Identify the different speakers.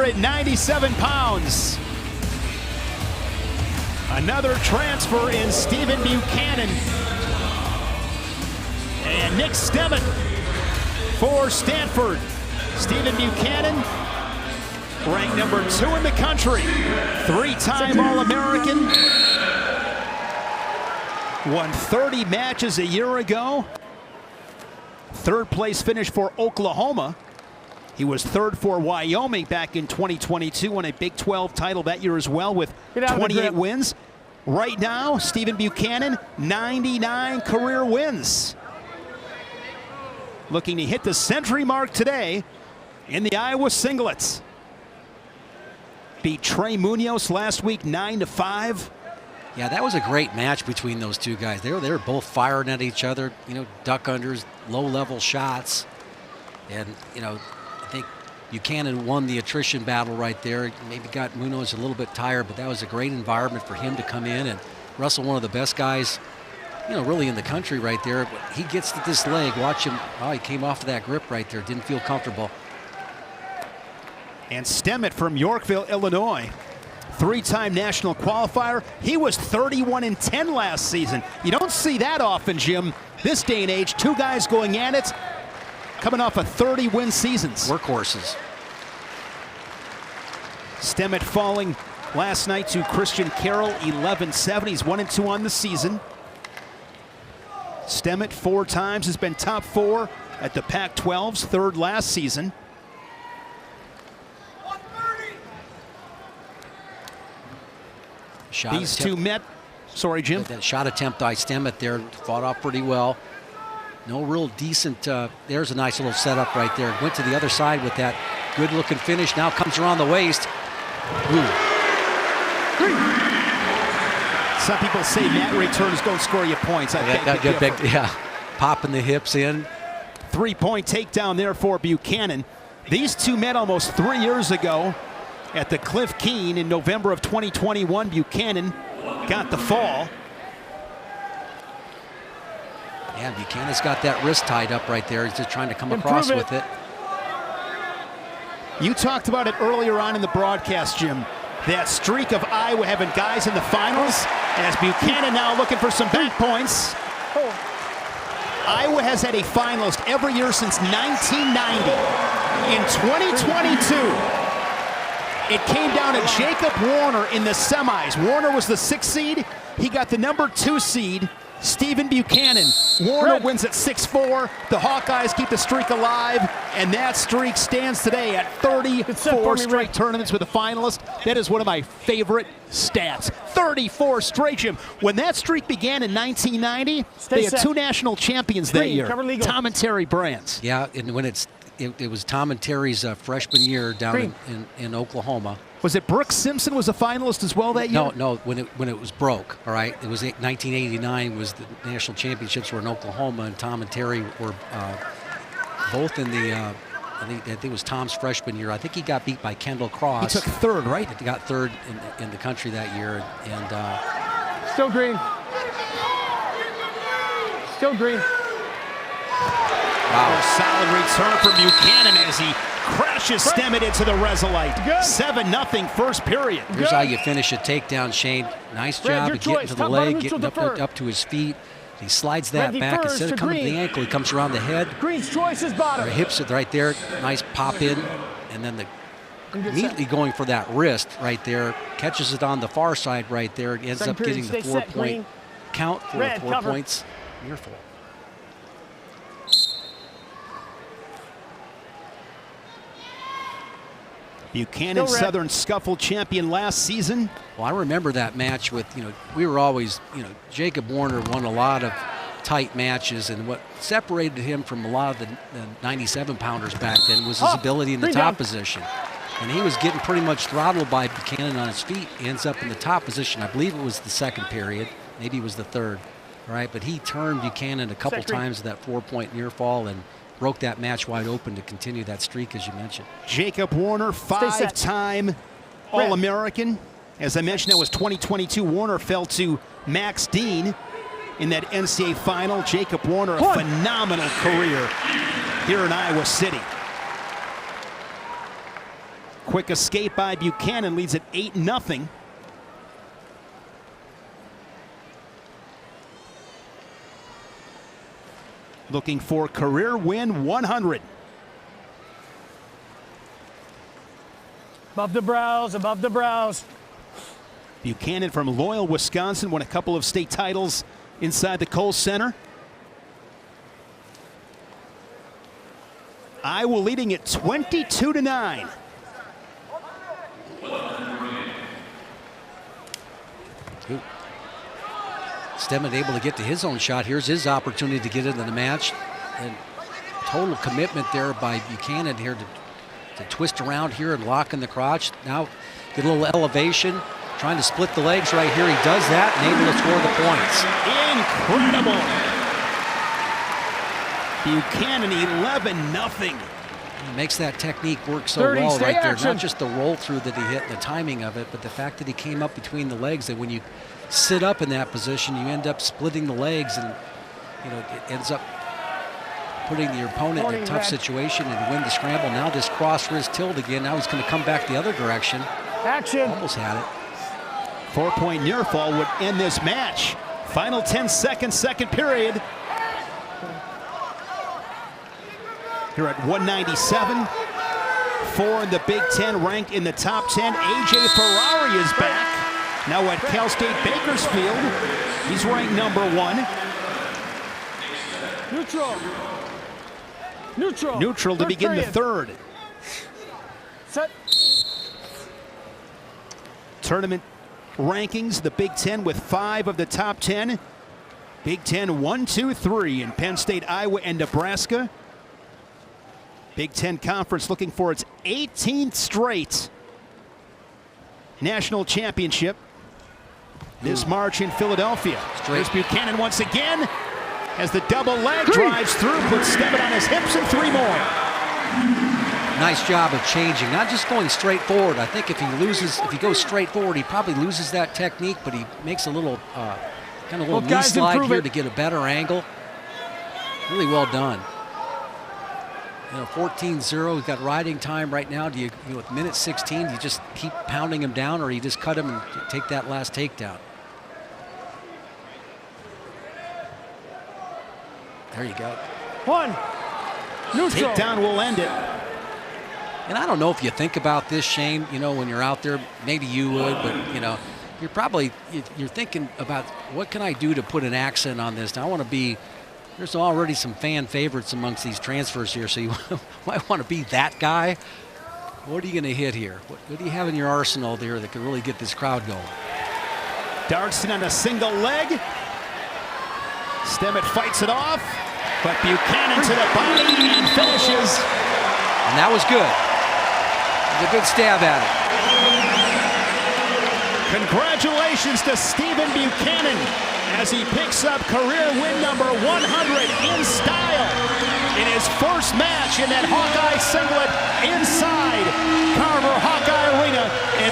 Speaker 1: 197 pounds. Another transfer in Stephen Buchanan. And Nick Stemmet for Stanford. Stephen Buchanan, ranked number 2 in the country. 3-time All-American. Won 30 matches a year ago. Third place finish for Oklahoma. He was third for Wyoming back in 2022, won a Big 12 title that year as well with 28 wins. Right now, Stephen Buchanan, 99 career wins. Looking to hit the century mark today in the Iowa singlets. Beat Trey Munoz last week 9-5.
Speaker 2: Yeah, that was a great match between those two guys. They were both firing at each other, you know, duck unders, low-level shots. And, you know, I think Buchanan won the attrition battle right there. Maybe got Munoz a little bit tired, but that was a great environment for him to come in and wrestle one of the best guys, you know, really in the country right there. But he gets to this leg. Watch him. Oh, he came off of that grip right there. Didn't feel comfortable.
Speaker 1: And Stemmet from Yorkville, Illinois. 3-time national qualifier. He was 31-10 last season. You don't see that often, Jim. This day and age, 2 guys going at it, coming off of 30-win seasons.
Speaker 2: Workhorses.
Speaker 1: Stemmet falling last night to Christian Carroll, 11-7. He's 1-2 on the season. Stemmet 4 times has been top 4 at the Pac-12's, 3rd last season. These two met. Sorry, Jim.
Speaker 2: That shot attempt by Stemmet there, fought off pretty well. No real decent, there's a nice little setup right there. Went to the other side with that good looking finish. Now comes around the waist. Ooh.
Speaker 1: Some people say mat returns don't score you points.
Speaker 2: Yeah, popping the hips in.
Speaker 1: 3-point takedown there for Buchanan. These two met almost 3 years ago at the Cliff Keen in November of 2021. Buchanan got the fall.
Speaker 2: Yeah, Buchanan's got that wrist tied up right there. He's just trying to come across with it.
Speaker 1: You talked about it earlier on in the broadcast, Jim. That streak of Iowa having guys in the finals, as Buchanan now looking for some back points. Iowa has had a finalist every year since 1990. In 2022, it came down to Jacob Warner in the semis. Warner was the 6th seed. He got the number 2 seed, Stephen Buchanan. Warner wins at 6-4. The Hawkeyes keep the streak alive, and that streak stands today at 34 straight tournaments with a finalist. That is one of my favorite stats. 34 straight, Jim. When that streak began in 1990, they had 2 national champions that year, Tom and Terry Brands.
Speaker 2: Yeah, and when it was Tom and Terry's freshman year down in Oklahoma.
Speaker 1: Was it Brooks Simpson was a finalist as well that year?
Speaker 2: No, when it was broke, all right? It was 1989 was the national championships were in Oklahoma, and Tom and Terry were both in the, I think it was Tom's freshman year. I think he got beat by Kendall Cross.
Speaker 1: He took 3rd, right?
Speaker 2: He got 3rd in the country that year. And
Speaker 3: still green. Still green.
Speaker 1: Wow, solid return from Buchanan as he crashes Stemmet into the Resolite. 7-0 first period.
Speaker 2: Here's how you finish a takedown, Shane. Nice job of getting to the leg, getting up to his feet. He slides that back. Instead of coming to the ankle, he comes around the head.
Speaker 3: Green's choice is bottom.
Speaker 2: Or hips it right there. Nice pop in. And then immediately going for that wrist right there. Catches it on the far side right there. And ends up getting the 4-point count for 4 points. Near full.
Speaker 1: Buchanan Southern Scuffle champion last season.
Speaker 2: Well, I remember that match with, we were always, Jacob Warner won a lot of tight matches, and what separated him from a lot of the 97-pounders back then was his ability in the top position. And he was getting pretty much throttled by Buchanan on his feet. He ends up in the top position. I believe it was the 2nd period. Maybe it was the 3rd. All right, but he turned Buchanan a couple times with that 4-point near fall and broke that match wide open to continue that streak, as you mentioned.
Speaker 1: Jacob Warner, 5-time All-American. As I mentioned, that was 2022. Warner fell to Max Dean in that NCAA final. Jacob Warner, a phenomenal career here in Iowa City. Quick escape by Buchanan leads it 8-0. Looking for career win 100.
Speaker 3: Above the brows, above the brows.
Speaker 1: Buchanan from Loyal, Wisconsin, won a couple of state titles inside the Kohl Center. Iowa leading it 22-9.
Speaker 2: Stemmet able to get to his own shot. Here's his opportunity to get into the match. And total commitment there by Buchanan here to twist around here and lock in the crotch. Now get a little elevation, trying to split the legs right here. He does that and able to score the points.
Speaker 1: Incredible. Buchanan 11-0.
Speaker 2: He makes that technique work so
Speaker 3: 30,
Speaker 2: well
Speaker 3: stay
Speaker 2: right there.
Speaker 3: action.
Speaker 2: Not just the roll through that he hit and the timing of it, but the fact that he came up between the legs, that when you sit up in that position, you end up splitting the legs, and it ends up putting the opponent in a tough situation and win the scramble. Now this cross wrist tilt again. Now he's going to come back the other direction.
Speaker 3: Action.
Speaker 2: Almost had it.
Speaker 1: 4-point near fall would end this match. Final 10 seconds, second period. Here at 197. 4 in the Big Ten, ranked in the top 10. A.J. Ferrari is back. Now at Cal State Bakersfield. He's ranked #1.
Speaker 3: Neutral. Neutral.
Speaker 1: Neutral to begin the third.
Speaker 3: Set.
Speaker 1: Tournament rankings, the Big Ten with 5 of the top 10. Big Ten 1, 2, 3 in Penn State, Iowa, and Nebraska. Big Ten Conference looking for its 18th straight national championship this March in Philadelphia. Here's Buchanan once again as the double leg drives through, puts Stemmet on his hips, and 3 more.
Speaker 2: Nice job of changing, not just going straight forward. I think if he goes straight forward, he probably loses that technique, but he makes a little kind of knee slide here to get a better angle. Really well done. 14-0. He's got riding time right now. Do you at minute 16, do you just keep pounding him down, or you just cut him and take that last takedown? There you go.
Speaker 3: 1. Neutral.
Speaker 1: Takedown will end it.
Speaker 2: And I don't know if you think about this, Shane, when you're out there, maybe you would, but, you're thinking about what can I do to put an accent on this? Now, I want to be, there's already some fan favorites amongst these transfers here, so you might want to be that guy. What are you going to hit here? What do you have in your arsenal there that can really get this crowd going?
Speaker 1: Dartston on a single leg. Stemmet fights it off, but Buchanan to the body and finishes.
Speaker 2: And that was good. It was a good stab at it.
Speaker 1: Congratulations to Stephen Buchanan as he picks up career win #100 in style in his first match in that Hawkeye singlet inside Carver Hawkeye Arena.